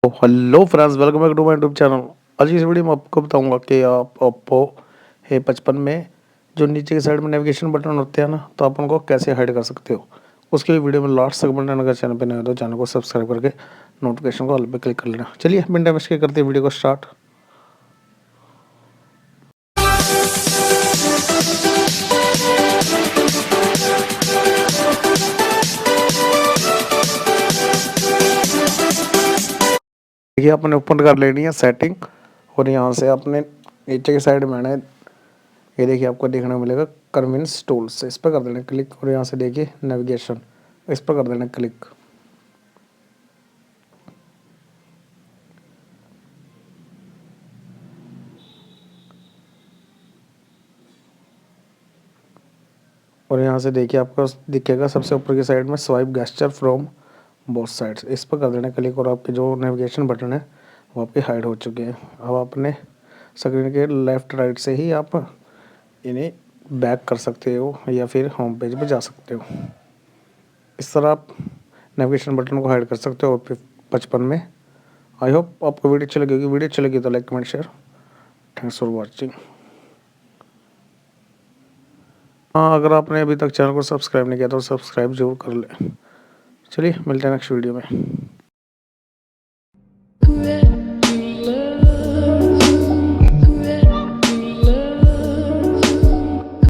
Hello friends, welcome back to my YouTube channel. आज की इस वीडियो में आपको बताऊंगा कि आप ओप्पो A55 में जो नीचे की साइड में नेविगेशन बटन होते हैं ना, तो आप उनको कैसे हाइड कर सकते हो। उसके लिए वीडियो में लास्ट तक बनना। अगर चैनल पे नए हो तो चैनल को सब्सक्राइब करके नोटिफिकेशन को ऑल पे क्लिक कर लेना। चलिए बिना टाइम वेस्ट करते हैं वीडियो को स्टार्ट। देखिए, आपने ओपन कर लेनी है सेटिंग, और यहाँ से आपने नीचे की साइड में आना है। ये देखिए, आपको देखने को मिलेगा कन्वीनियंस टूल्स, इस पर कर देना क्लिक। और यहाँ से देखिए नेविगेशन, इस पर कर देना क्लिक। और यहाँ से देखिए आपको दिखेगा सबसे ऊपर की साइड में swipe gesture from both sides, इस पर कर देना क्लिक। और आपके जो नेविगेशन बटन है वो आपके हाइड हो चुके हैं। अब अपने स्क्रीन के लेफ्ट राइट से ही आप इन्हें बैक कर सकते हो या फिर होम पेज पे जा सकते हो। इस तरह आप नेविगेशन बटन को हाइड कर सकते हो 55 में। आई होप आपको वीडियो अच्छी लगेगी। वीडियो अच्छी लगी तो like comment share. Thanks for watching. हाँ, अगर आपने अभी तक चैनल को सब्सक्राइब नहीं किया तो सब्सक्राइब जरूर कर ले। चलिए मिलते हैं नेक्स्ट वीडियो में।